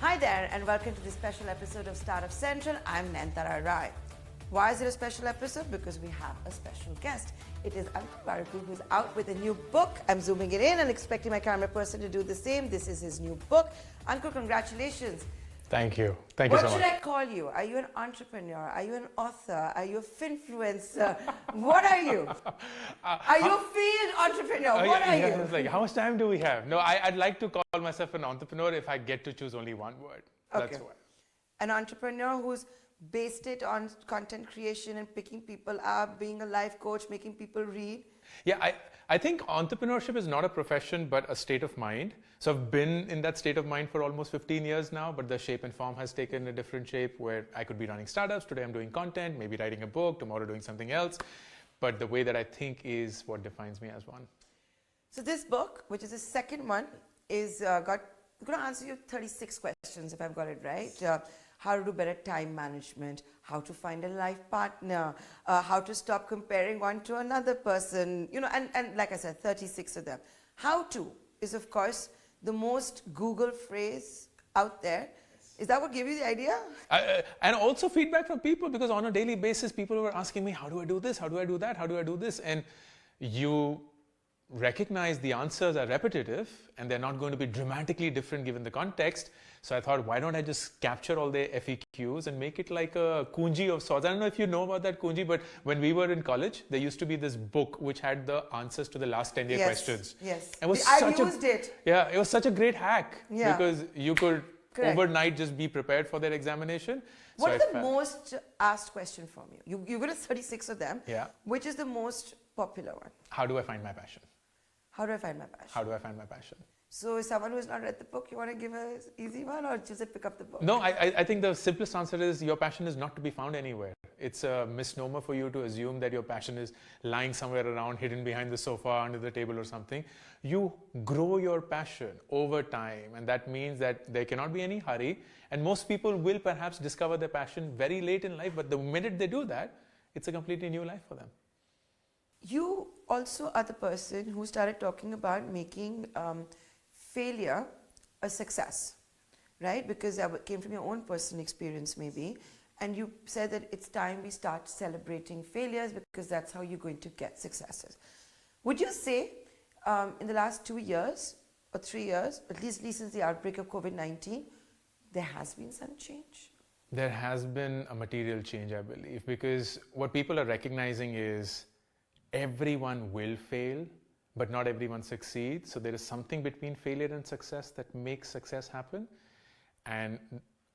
Hi there and welcome to this special episode of Startup Central. I'm Nayantara Rai. Why is it a special episode? Because we have a special guest. It is Ankur Warikoo, who's out with a new book. I'm zooming it in and expecting my camera person to do the same. This is his new book. Ankur, congratulations. Thank you. Thank you so much. What should I call you? Are you an entrepreneur? Are you an author? Are you a finfluencer? What are you? Are you a field entrepreneur? What are you? It's like, how much time do we have? No, I'd like to call myself an entrepreneur if I get to choose only one word. Okay. That's why. An entrepreneur who's based it on content creation and picking people up, being a life coach, making people read. Yeah, I think entrepreneurship is not a profession, but a state of mind. So I've been in that state of mind for almost 15 years now, but the shape and form has taken a different shape where I could be running startups. Today I'm doing content, maybe writing a book, tomorrow doing something else. But the way that I think is what defines me as one. So this book, which is the second one, is I'm going to answer you 36 questions if I've got it right. How to do better time management, how to find a life partner, how to stop comparing one to another person, and like I said, 36 of them. How to is, of course, the most Google phrase out there. Is that what gave you the idea? And also feedback from people, because on a daily basis, people were asking me, how do I do this? How do I do that? How do I do this? And you recognize the answers are repetitive and they're not going to be dramatically different given the context. So I thought, why don't I just capture all the FAQs and make it like a kunji of sorts. I don't know if you know about that kunji, but when we were in college, there used to be this book which had the answers to the last 10-year questions. Yes, it was I used it. Yeah, it was such a great hack because you could Correct. overnight just be prepared for their examination. What is the most asked question from you? You've got 36 of them. Yeah. Which is the most popular one? How do I find my passion? How do I find my passion? How do I find my passion? So if someone who has not read the book, you want to give an easy one or just pick up the book? No, I think the simplest answer is your passion is not to be found anywhere. It's a misnomer for you to assume that your passion is lying somewhere around, hidden behind the sofa, under the table or something. You grow your passion over time, and that means that there cannot be any hurry. And most people will perhaps discover their passion very late in life, but the minute they do that, it's a completely new life for them. You also are the person who started talking about making failure a success, right? Because that came from your own personal experience maybe, and you said that it's time we start celebrating failures because that's how you're going to get successes. Would you say in the last 2 years or 3 years, at least since the outbreak of COVID-19, there has been some change? There has been a material change, I believe, because what people are recognizing is everyone will fail, but not everyone succeeds. So there is something between failure and success that makes success happen. And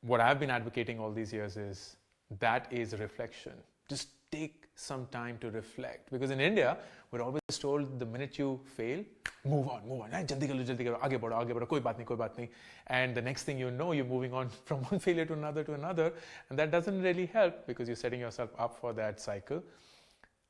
what I've been advocating all these years is that is reflection. Just take some time to reflect. Because in India, we're always told the minute you fail, move on. Jaldi karo, aage badho, koi baat nahi. And the next thing you know, you're moving on from one failure to another. And that doesn't really help because you're setting yourself up for that cycle.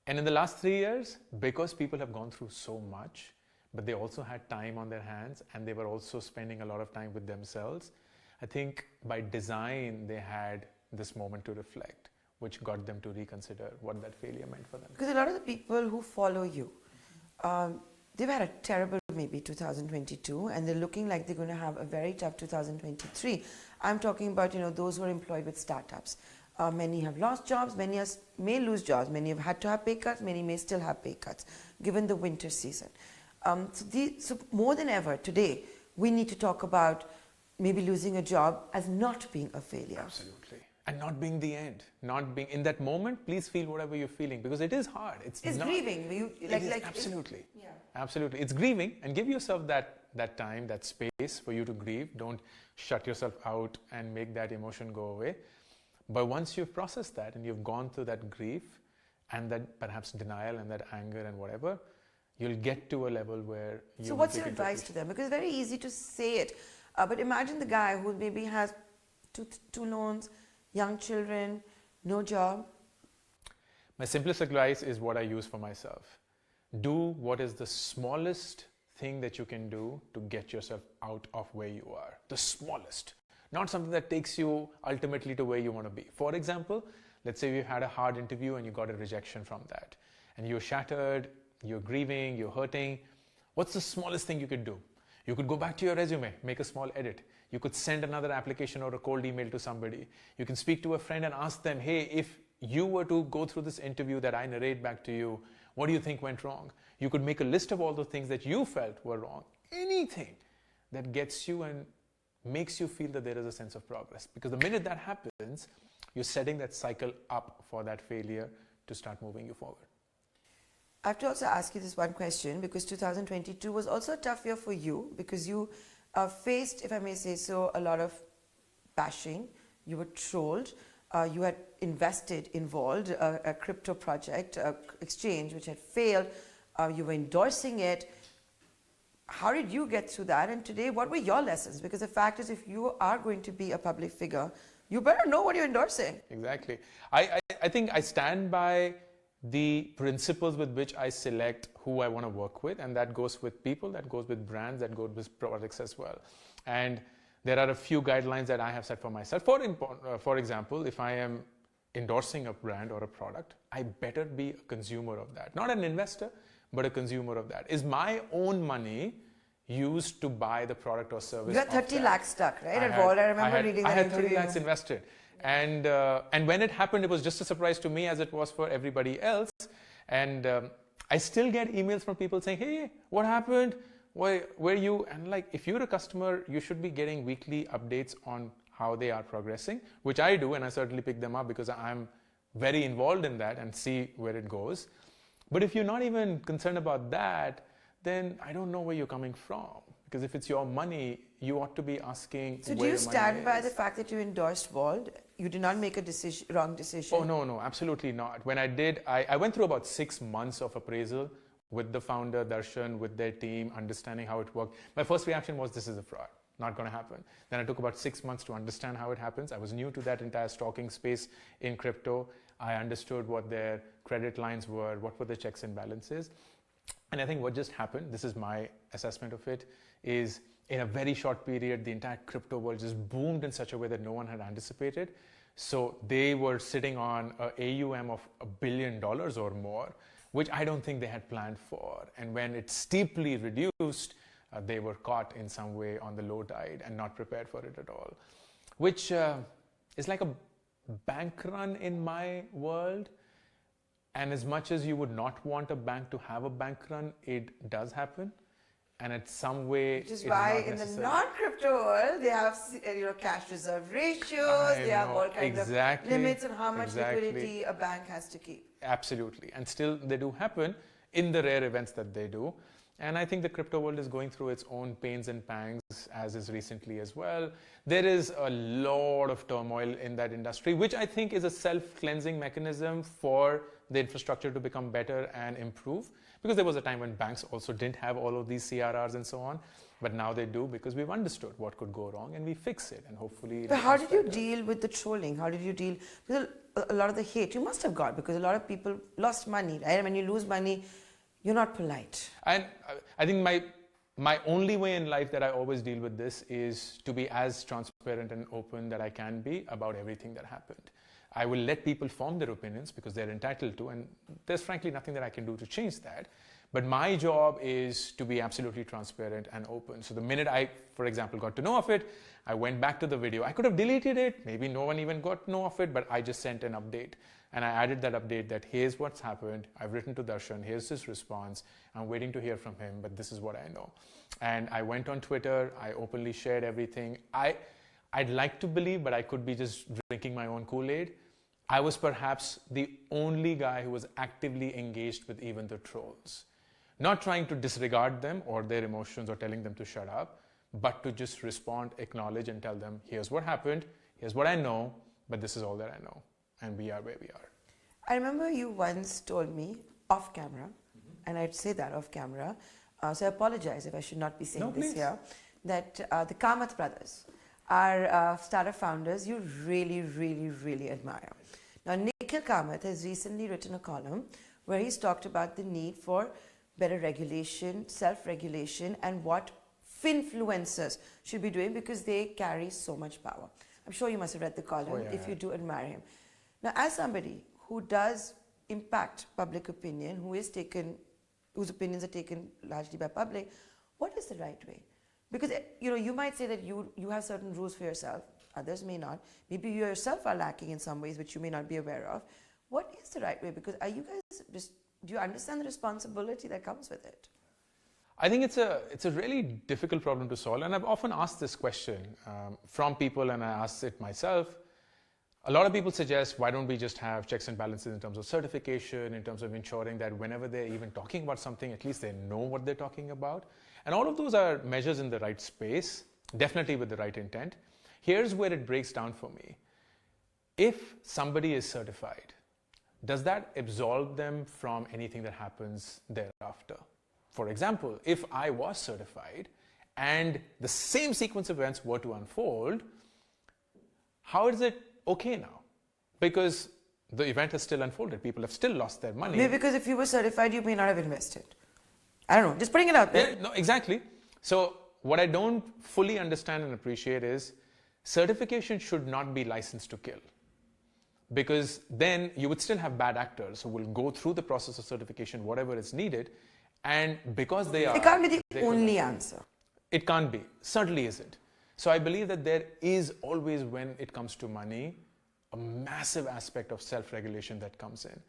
And in the last 3 years, because people have gone through so much, but they also had time on their hands and they were also spending a lot of time with themselves, I think by design, they had this moment to reflect, which got them to reconsider what that failure meant for them. Because a lot of the people who follow you, they've had a terrible maybe 2022 and they're looking like they're going to have a very tough 2023. I'm talking about, those who are employed with startups. Many have lost jobs, many may lose jobs, many have had to have pay cuts, many may still have pay cuts, given the winter season. So more than ever today, we need to talk about maybe losing a job as not being a failure. Absolutely. And not being the end. Not being in that moment, please feel whatever you're feeling because it is hard. It's grieving. Absolutely. Absolutely. It's grieving and give yourself that time, that space for you to grieve. Don't shut yourself out and make that emotion go away. But once you've processed that and you've gone through that grief and that perhaps denial and that anger and whatever, you'll get to a level where you... So what's your advice to them? Because it's very easy to say it. But imagine the guy who maybe has two loans, young children, no job. My simplest advice is what I use for myself. Do what is the smallest thing that you can do to get yourself out of where you are. The smallest. Not something that takes you ultimately to where you want to be. For example, let's say you had a hard interview and you got a rejection from that. And you're shattered, you're grieving, you're hurting. What's the smallest thing you could do? You could go back to your resume, make a small edit. You could send another application or a cold email to somebody. You can speak to a friend and ask them, hey, if you were to go through this interview that I narrate back to you, what do you think went wrong? You could make a list of all the things that you felt were wrong. Anything that gets you and makes you feel that there is a sense of progress. Because the minute that happens, you're setting that cycle up for that failure to start moving you forward. I have to also ask you this one question, because 2022 was also a tough year for you, because you faced, if I may say so, a lot of bashing. You were trolled. You had involved a crypto project, exchange, which had failed. You were endorsing it. How did you get through that? And today, what were your lessons? Because the fact is, if you are going to be a public figure, you better know what you're endorsing. Exactly. I think I stand by the principles with which I select who I want to work with, and that goes with people, that goes with brands, that goes with products as well. And there are a few guidelines that I have set for myself. For example, if I am endorsing a brand or a product, I better be a consumer of that. Not an investor, but a consumer of that. Is my own money used to buy the product or service? You had 30 lakhs stuck, right? I remember reading that. I had 30 lakhs invested. And when it happened, it was just a surprise to me as it was for everybody else. And I still get emails from people saying, hey, what happened? Where you? And like, if you're a customer, you should be getting weekly updates on how they are progressing, which I do, and I certainly pick them up because I'm very involved in that and see where it goes. But if you're not even concerned about that, then I don't know where you're coming from. Because if it's your money, you ought to be asking. So do you stand by the fact that you endorsed Wald? You did not make a wrong decision? Oh, no, absolutely not. When I did, I went through about 6 months of appraisal with the founder, Darshan, with their team, understanding how it worked. My first reaction was, this is a fraud, not going to happen. Then I took about 6 months to understand how it happens. I was new to that entire stalking space in crypto. I understood what their credit lines were, what were the checks and balances. And I think what just happened, this is my assessment of it, is in a very short period, the entire crypto world just boomed in such a way that no one had anticipated. So they were sitting on an AUM of $1 billion or more, which I don't think they had planned for. And when it steeply reduced, they were caught in some way on the low tide and not prepared for it at all, which is like a bank run in my world. And as much as you would not want a bank to have a bank run, it does happen. And it's some way. Which is why in the non-crypto world, they have cash reserve ratios, they have all kinds of limits on how much liquidity a bank has to keep. Absolutely. And still they do happen in the rare events that they do. And I think the crypto world is going through its own pains and pangs, as is recently as well. There is a lot of turmoil in that industry, which I think is a self-cleansing mechanism for the infrastructure to become better and improve. Because there was a time when banks also didn't have all of these CRRs and so on, but now they do because we've understood what could go wrong and we fix it, and hopefully. But how did you deal with the trolling? How did you deal with a lot of the hate? You must have got, because a lot of people lost money, right? And when you lose money, you're not polite. And I think my only way in life that I always deal with this is to be as transparent and open that I can be about everything that happened. I will let people form their opinions because they're entitled to, and there's frankly nothing that I can do to change that. But my job is to be absolutely transparent and open. So the minute I, for example, got to know of it, I went back to the video. I could have deleted it. Maybe no one even got to know of it, but I just sent an update. And I added that update that here's what's happened. I've written to Darshan. Here's his response. I'm waiting to hear from him, but this is what I know. And I went on Twitter. I openly shared everything. I'd like to believe, but I could be just drinking my own Kool-Aid. I was perhaps the only guy who was actively engaged with even the trolls. Not trying to disregard them or their emotions or telling them to shut up, but to just respond, acknowledge, and tell them, here's what happened, here's what I know, but this is all that I know, and we are where we are. I remember you once told me off camera, and I'd say that off camera, so I apologize if I should not be saying this here, that the Kamath brothers are startup founders you really, really, really admire. Now, Nikhil Kamath has recently written a column where he's talked about the need for better regulation, self-regulation, and what finfluencers should be doing because they carry so much power. I'm sure you must have read the column if you do admire him. Now, as somebody who does impact public opinion, whose opinions are taken largely by public, what is the right way Because you might say that you have certain rules for yourself, others may not. Maybe you yourself are lacking in some ways which you may not be aware of. What is the right way? Because are you guys do you understand the responsibility that comes with it? I think it's a really difficult problem to solve, and I've often asked this question from people, and I asked it myself. A lot of people suggest, why don't we just have checks and balances in terms of certification, in terms of ensuring that whenever they're even talking about something, at least they know what they're talking about. And all of those are measures in the right space, definitely with the right intent. Here's where it breaks down for me. If somebody is certified, does that absolve them from anything that happens thereafter? For example, if I was certified and the same sequence of events were to unfold, how is it okay now? Because the event has still unfolded. People have still lost their money. Maybe because if you were certified, you may not have invested. I don't know. Just putting it out there. Yeah, no, exactly. So what I don't fully understand and appreciate is certification should not be licensed to kill. Because then you would still have bad actors who will go through the process of certification, whatever is needed. And because they are... It can't be the only answer. It can't be. Certainly isn't. So I believe that there is always, when it comes to money, a massive aspect of self-regulation that comes in.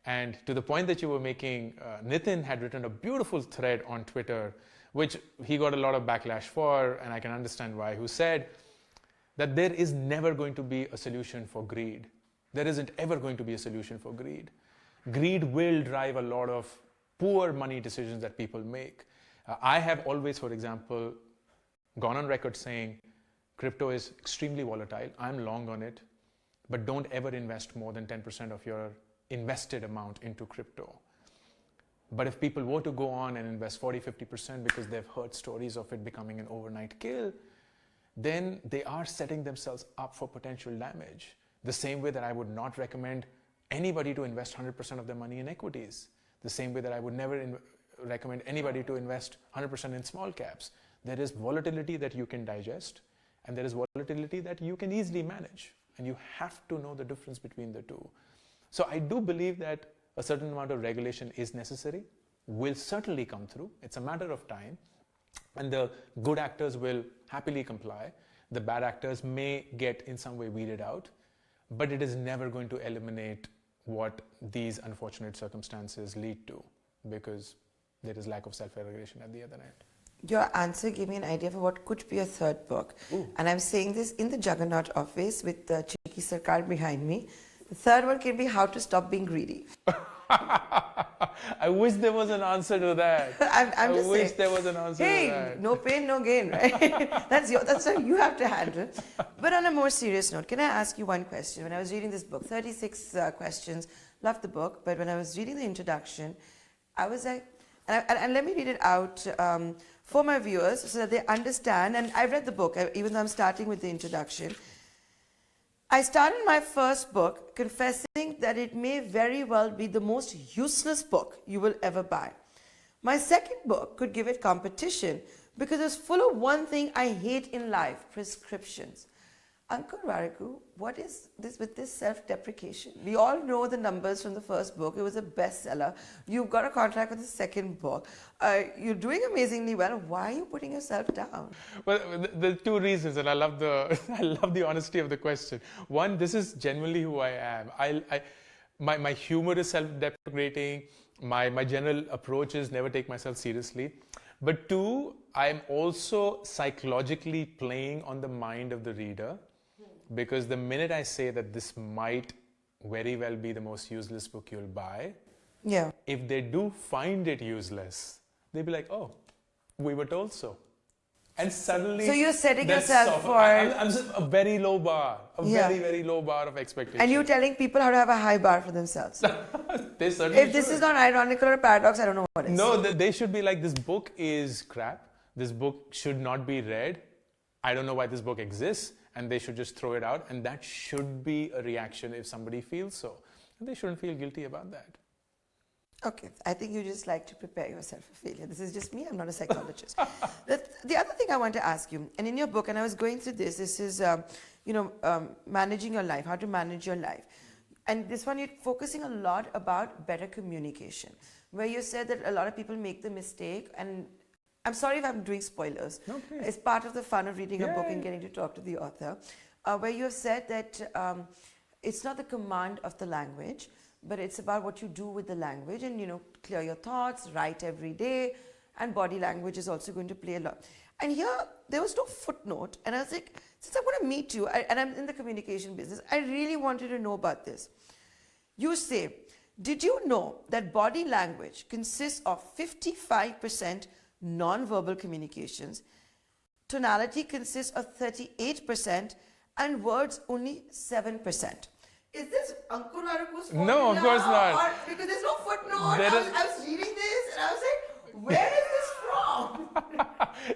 And to the point that you were making, Nitin had written a beautiful thread on Twitter, which he got a lot of backlash for, and I can understand why, who said that there is never going to be a solution for greed. There isn't ever going to be a solution for greed. Greed will drive a lot of poor money decisions that people make. I have always, for example, gone on record saying crypto is extremely volatile. I'm long on it, but don't ever invest more than 10% of your invested amount into crypto. But if people were to go on and invest 40-50% because they've heard stories of it becoming an overnight kill, then they are setting themselves up for potential damage. The same way that I would not recommend anybody to invest 100% of their money in equities. The same way that I would never recommend anybody to invest 100% in small caps. There is volatility that you can digest, and there is volatility that you can easily manage. And you have to know the difference between the two. So I do believe that a certain amount of regulation is necessary, will certainly come through. It's a matter of time. And the good actors will happily comply. The bad actors may get in some way weeded out, but it is never going to eliminate what these unfortunate circumstances lead to, because there is lack of self-regulation at the other end. Your answer gave me an idea for what could be a third book. Ooh. And I'm saying this in the Juggernaut office with Chiki Sarkar behind me. The third one can be How to Stop Being Greedy. I wish there was an answer to that. I'm just wish saying, there was an answer to that. No pain, no gain, right? That's what you have to handle. But on a more serious note, can I ask you one question? When I was reading this book, 36 questions, loved the book, but when I was reading the introduction, I was like, and let me read it out for my viewers so that they understand. And I've read the book, even though I'm starting with the introduction. I started my first book confessing that it may very well be the most useless book you will ever buy. My second book could give it competition because it's full of one thing I hate in life, prescriptions. Ankur Warikoo, what is this with this self-deprecation? We all know the numbers from the first book. It was a bestseller. You've got a contract with the second book. You're doing amazingly well. Why are you putting yourself down? Well, the two reasons, and I love the honesty of the question. One, this is genuinely who I am. My humor is self-deprecating. My general approach is never take myself seriously. But two, I'm also psychologically playing on the mind of the reader. Because the minute I say that this might very well be the most useless book you'll buy, yeah, if they do find it useless, they'll be like, oh, we were told so. And suddenly... So you're setting yourself for... I'm a very low bar, very low bar of expectation. And you're telling people how to have a high bar for themselves. They certainly If this is not ironical or a paradox, I don't know what is. No, they should be like, this book is crap. This book should not be read. I don't know why this book exists. And they should just throw it out, and that should be a reaction if somebody feels so. And they shouldn't feel guilty about that. Okay, I think you just like to prepare yourself for failure. This is just me, I'm not a psychologist. The other thing I want to ask you, and in your book, and I was going through this is, managing your life, how to manage your life. And this one, you're focusing a lot about better communication, where you said that a lot of people make the mistake, and I'm sorry if I'm doing spoilers. No, please. It's part of the fun of reading a book and Yeah. getting to talk to the author, where you have said that it's not the command of the language, but it's about what you do with the language, and clear your thoughts, write every day, and body language is also going to play a lot. And here there was no footnote, and I was like, since I'm going to meet you, and I'm in the communication business, I really wanted to know about this. You say, did you know that body language consists of 55% non-verbal communications, tonality consists of 38%, and words only 7%? Is this Ankur Warikoo's formula? No, of course not. Or, because there's no footnote. There is- I was reading this and I was like, where is this from?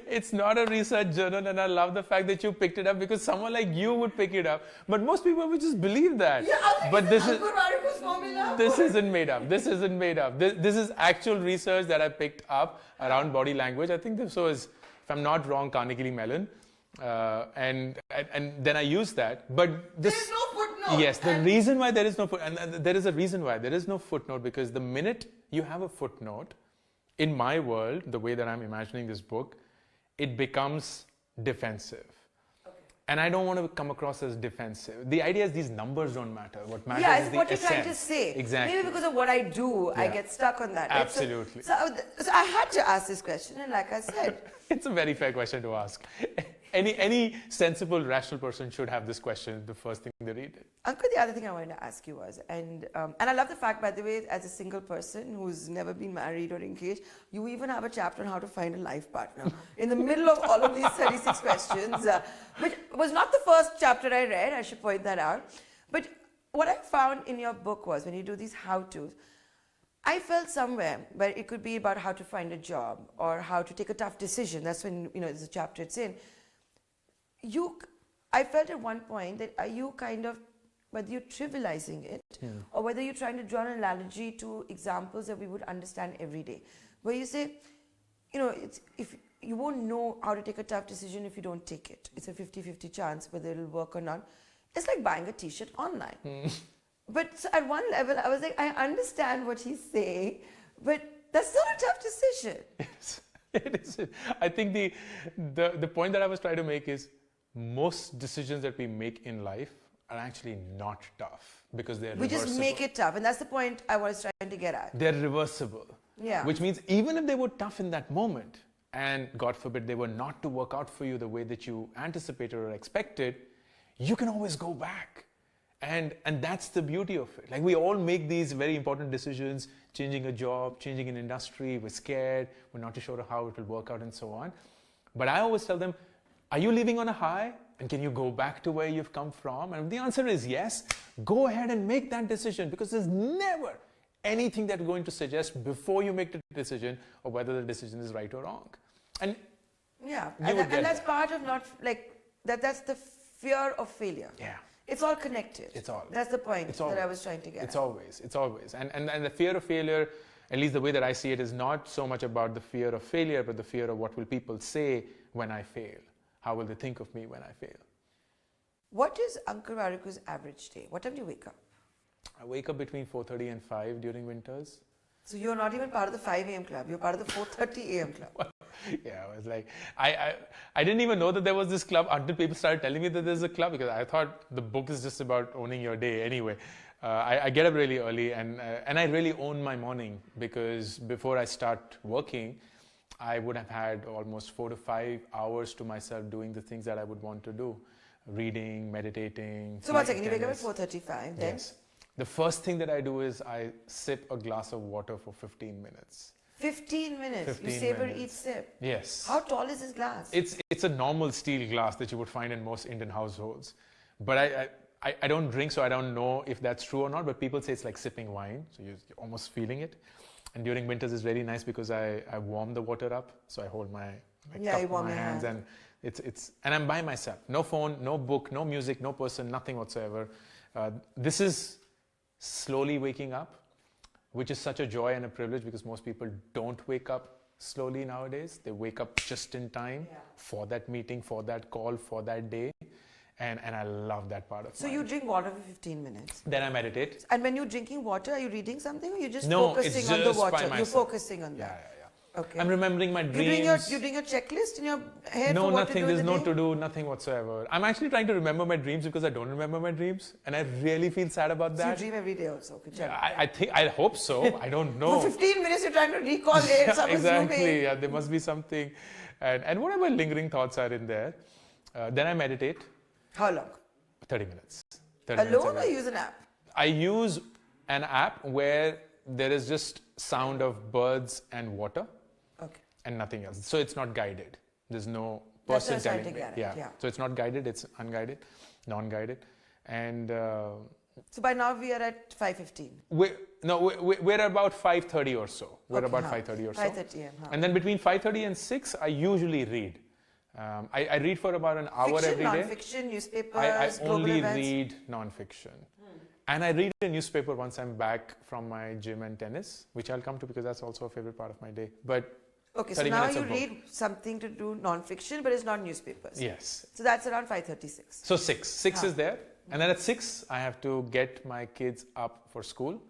It's not a research journal, and I love the fact that you picked it up, because someone like you would pick it up. But most people would just believe that. Yeah, I was like, But this is Ankur Warikoo's formula? this isn't made up. This isn't made up. This is actual research that I picked up around body language. I think this was, if I'm not wrong, Carnegie Mellon, and then I used that. But this, There's no footnote. yes, the reason why there is no footnote, and there is a reason why there is no footnote, because the minute you have a footnote, in my world, the way that I'm imagining this book, it becomes defensive. And I don't want to come across as defensive. The idea is these numbers don't matter. What matters Yeah, is it's the what you're essence. trying to say. Exactly. Maybe because of what I do, I Yeah. get stuck on that. right? So- Absolutely. So I had to ask this question, and like I said, It's a very fair question to ask. Any sensible, rational person should have this question the first thing they read it. Ankur, the other thing I wanted to ask you was, and I love the fact, by the way, as a single person who's never been married or engaged, you even have a chapter on how to find a life partner in the middle of all of these 36 questions, which was not the first chapter I read, I should point that out. But what I found in your book was, when you do these how-tos, I felt somewhere where it could be about how to find a job or how to take a tough decision. That's when, there's a chapter it's in. I felt at one point that are you kind of, whether you're trivializing it or whether you're trying to draw an analogy to examples that we would understand every day, where you say, if you won't know how to take a tough decision if you don't take it. It's a 50-50 chance whether it'll work or not. It's like buying a t-shirt online. But so at one level, I was like, I understand what he's saying, but that's not a tough decision. Yes, it is. I think the point that I was trying to make is most decisions that we make in life are actually not tough because they're We reversible. just make it tough, and that's the point I was trying to get at. They're reversible. Yeah. Which means even if they were tough in that moment, and God forbid they were not to work out for you the way that you anticipated or expected, you can always go back. And that's the beauty of it. Like, we all make these very important decisions, changing a job, changing an industry, we're scared, we're not too sure how it will work out and so on. But I always tell them, are you living on a high? And can you go back to where you've come from? And if the answer is yes, go ahead and make that decision, because there's never anything that's going to suggest before you make the decision or whether the decision is right or wrong. And Yeah, You would get and that's there. part of not like that's the fear of failure. yeah, It's all connected. It's all- That's the point it's that I always- was trying to get. it's at. always. And the fear of failure, at least the way that I see it, is not so much about the fear of failure, but the fear of what will people say when I fail. How will they think of me when I fail? What is Ankur Warikoo's average day? What time do you wake up? I wake up between 4:30 and 5 during winters. So you're not even part of the 5 a.m. club. You're part of the 4:30 a.m. club. Yeah, I was like, I didn't even know that there was this club until people started telling me that there's a club, because I thought the book is just about owning your day anyway. I get up really early, and I really own my morning, because before I start working, I would have had almost 4 to 5 hours to myself doing the things that I would want to do. Reading, meditating. So one playing second, you wake up at tennis. 4:35. Then Yes. The first thing that I do is I sip a glass of water for 15 minutes. 15 minutes. 15 you savor minutes. each sip. Yes. How tall is this glass? It's a normal steel glass that you would find in most Indian households. But I don't drink, so I don't know if that's true or not. But people say it's like sipping wine, so you're almost feeling it. And during winters, it's very nice because I warm the water up, so I hold my Yeah, cup you in warm my your hands, hand. and and I'm by myself. No phone, no book, no music, no person, nothing whatsoever. This is slowly waking up, which is such a joy and a privilege, because most people don't wake up slowly nowadays. They wake up just in time for that meeting, for that call, for that day. And I love that part of So mine. you drink water for 15 minutes. Then I meditate. And when you're drinking water, are you reading something or you're just No, focusing it's on the just by water? You're myself. focusing on Yeah, that. yeah, yeah. Okay. I'm remembering my dreams. You're doing your checklist in your head? No, for what nothing. To do There's in the no day? to do, nothing whatsoever. I'm actually trying to remember my dreams because I don't remember my dreams, and I really feel sad about So you that. dream every day also? Good job. I hope so. I don't know. For 15 minutes you're trying to recall it. Yeah, I'm exactly. assuming. Yeah, there must be something, and whatever lingering thoughts are in there. Then I meditate. How long? 30 minutes. 30 minutes Alone a or day. use an app? I use an app where there is just sound of birds and water Okay. and nothing else. So it's not guided. There's no That's person what I was trying telling to me. get at, yeah. So it's not guided, it's unguided, non-guided. And So by now we are at 5:15. we're about 5:30 or so. We're Okay, about huh. 5:30 or so. 5:30 a.m. Huh. And then between 5:30 and 6, I usually read. I read for about an hour Fiction, every day. non-fiction, newspapers, I global only events. read non-fiction. And I read a newspaper once I'm back from my gym and tennis, which I'll come to because that's also a favorite part of my day. But Okay, so 30 now minutes you of both. read something to do non-fiction, but it's not newspapers. Yes. So that's around 5:36. So 6 is there. And then at 6, I have to get my kids up for school.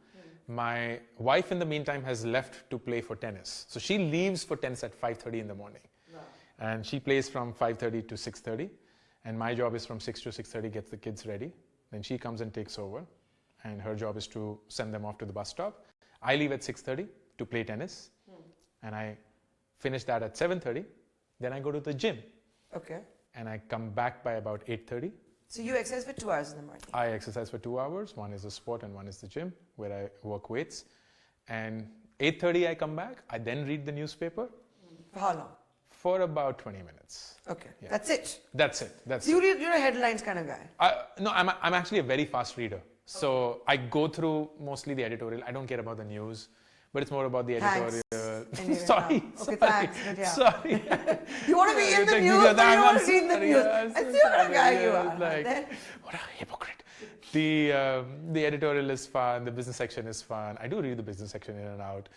My wife, in the meantime, has left to play for tennis. So she leaves for tennis at 5:30 in the morning. And she plays from 5:30 to 6:30. And my job is from 6 to 6:30, gets the kids ready. Then she comes and takes over. And her job is to send them off to the bus stop. I leave at 6:30 to play tennis. And I finish that at 7:30. Then I go to the gym. Okay. And I come back by about 8:30. So you exercise for 2 hours in the morning. I exercise for 2 hours. One is the sport and one is the gym where I work weights. And 8:30 I come back. I then read the newspaper For how long? for about 20 minutes. Okay. Yeah. That's it. That's it. That's So it. you're a headlines kind of guy. No, I'm actually a very fast reader. So I go through mostly the editorial. I don't care about the news, but it's more about the Thanks. editorial. Anyway, Sorry. okay, Sorry. thanks. But yeah. Sorry. You want to be in It's the like, news, yeah, but you don't want to I'm read the sorry, news. yeah, I see what kind of guy you yeah, are. like- Then, What a hypocrite. The editorial is fun. The business section is fun. I do read the business section in and out.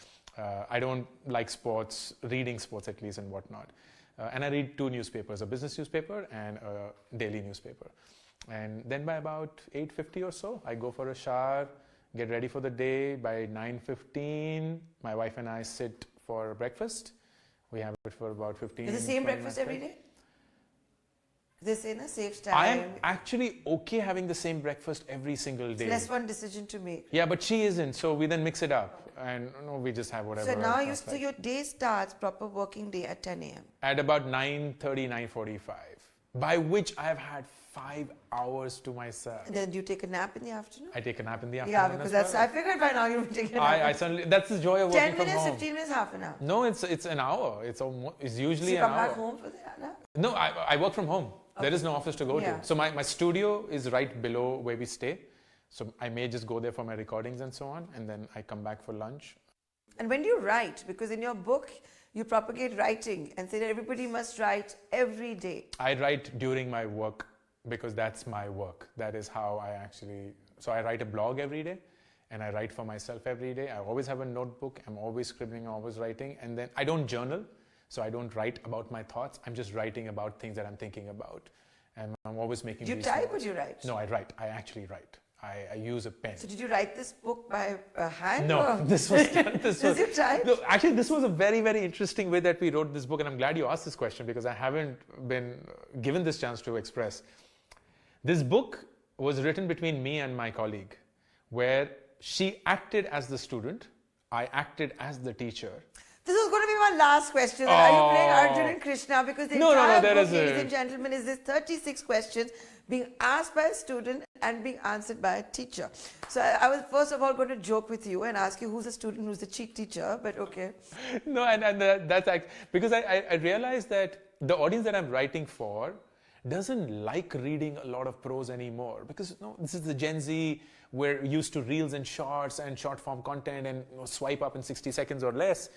I don't like sports, reading sports at least and whatnot. And I read 2 newspapers, a business newspaper and a daily newspaper. And then by about 8:50 or so, I go for a shower, get ready for the day. By 9:15, my wife and I sit for breakfast. We have it for about 15 is the same 20 breakfast minutes, every right? day? This in a safe time. I am actually okay having the same breakfast every single It's day. less one decision to make. Yeah, but she isn't, so we then mix it up. And we just have whatever. So now else like. your day starts, proper working day at 10 a.m. At about 9:30, 9:45, by which I have had 5 hours to myself. And then do you take a nap in the afternoon? I take a nap in the afternoon. Yeah, because as well. I figured by now you'll be taking a nap. I suddenly, that's the joy of 10 working from minutes, home. 15 minutes, half an hour. No, it's an hour. It's usually So you an come hour. back home for that nap? No, I work from home. There is no office to go Yeah. to. So my studio is right below where we stay. So I may just go there for my recordings and so on, and then I come back for lunch. And when do you write? Because in your book, you propagate writing and say that everybody must write every day. I write during my work because that's my work. That is how I actually. So I write a blog every day, and I write for myself every day. I always have a notebook. I'm always scribbling, always writing, and then I don't journal. So I don't write about my thoughts. I'm just writing about things that I'm thinking about, and I'm always making. Do you these type or notes. do you write? No, I write. I actually write. I use a pen. So did you write this book by hand? No, or? this was. This Did was. you type? No, actually, this was a very, very interesting way that we wrote this book, and I'm glad you asked this question because I haven't been given this chance to express. This book was written between me and my colleague, where she acted as the student, I acted as the teacher. This was going to be my last question. Are you playing Arjun and Krishna? Because the No, entire there book, is ladies and gentlemen, is this 36 questions being asked by a student and being answered by a teacher. So I was first of all going to joke with you and ask you who's the student, who's the cheat teacher, but okay. No, and that's because I realized that the audience that I'm writing for doesn't like reading a lot of prose anymore because this is the Gen Z. We're used to reels and shorts and short form content and swipe up in 60 seconds or less.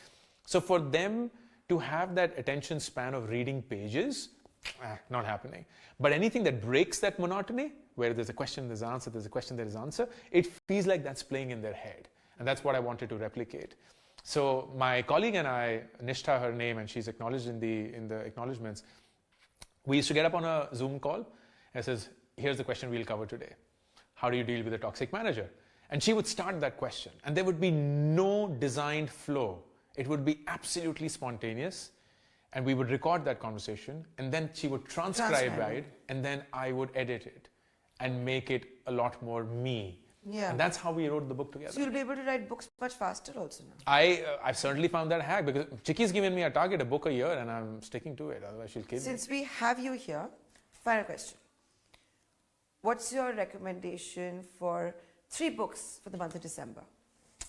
So for them to have that attention span of reading pages, not happening. But anything that breaks that monotony, where there's a question, there's an answer, there's a question, there's an answer, it feels like that's playing in their head. And that's what I wanted to replicate. So my colleague and I, Nishtha, her name, and she's acknowledged in the acknowledgements, we used to get up on a Zoom call and says, here's the question we'll cover today. How do you deal with a toxic manager? And she would start that question, and there would be no designed flow. It would be absolutely spontaneous, and we would record that conversation, and then she would transcribe it, and then I would edit it and make it a lot more me. Yeah. And that's how we wrote the book together. So you'll be able to write books much faster also now. I've certainly found that hack, because Chicky's given me a target, a book a year, and I'm sticking to it. Otherwise, she'll kill me. Since we have you here, final question. What's your recommendation for 3 books for the month of December?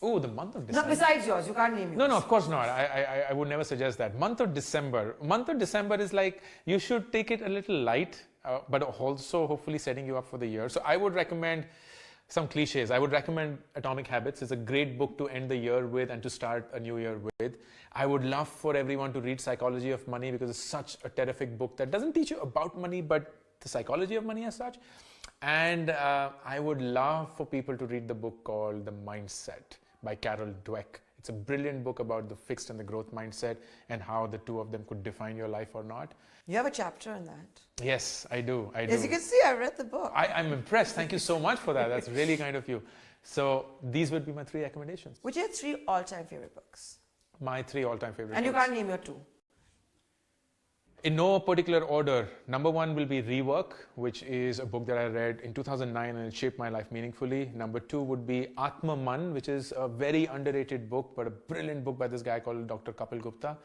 Oh, the month of December. No, besides yours, you can't name yours. No, of course not. I would never suggest that. Month of December. Month of December is like, you should take it a little light, but also hopefully setting you up for the year. So I would recommend some cliches. I would recommend Atomic Habits. It's a great book to end the year with and to start a new year with. I would love for everyone to read Psychology of Money, because it's such a terrific book that doesn't teach you about money, but the psychology of money as such. And I would love for people to read the book called The Mindset by Carol Dweck. It's a brilliant book about the fixed and the growth mindset and how the two of them could define your life or not. You have a chapter on that. Yes, I do. As you can see, I read the book. I'm impressed. Thank you so much for that. That's really kind of you. So these would be my 3 recommendations. Which are your 3 all-time favorite books? My 3 all-time favorite And books. you can't name your 2. In no particular order, number 1 will be Rework, which is a book that I read in 2009 and it shaped my life meaningfully. Number 2 would be Atma Man, which is a very underrated book, but a brilliant book by this guy called Dr. Kapil Gupta.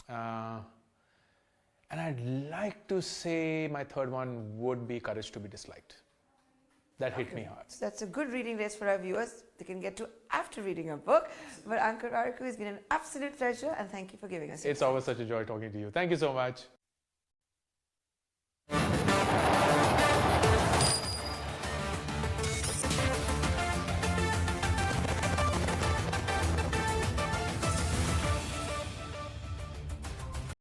And I'd like to say my 3rd one would be Courage to be Disliked. That hit me hard. So that's a good reading list for our viewers. They can get to after reading a book. But Ankur Warikoo, it's been an absolute pleasure, and thank you for giving us your time. It's always such a joy talking to you. Thank you so much.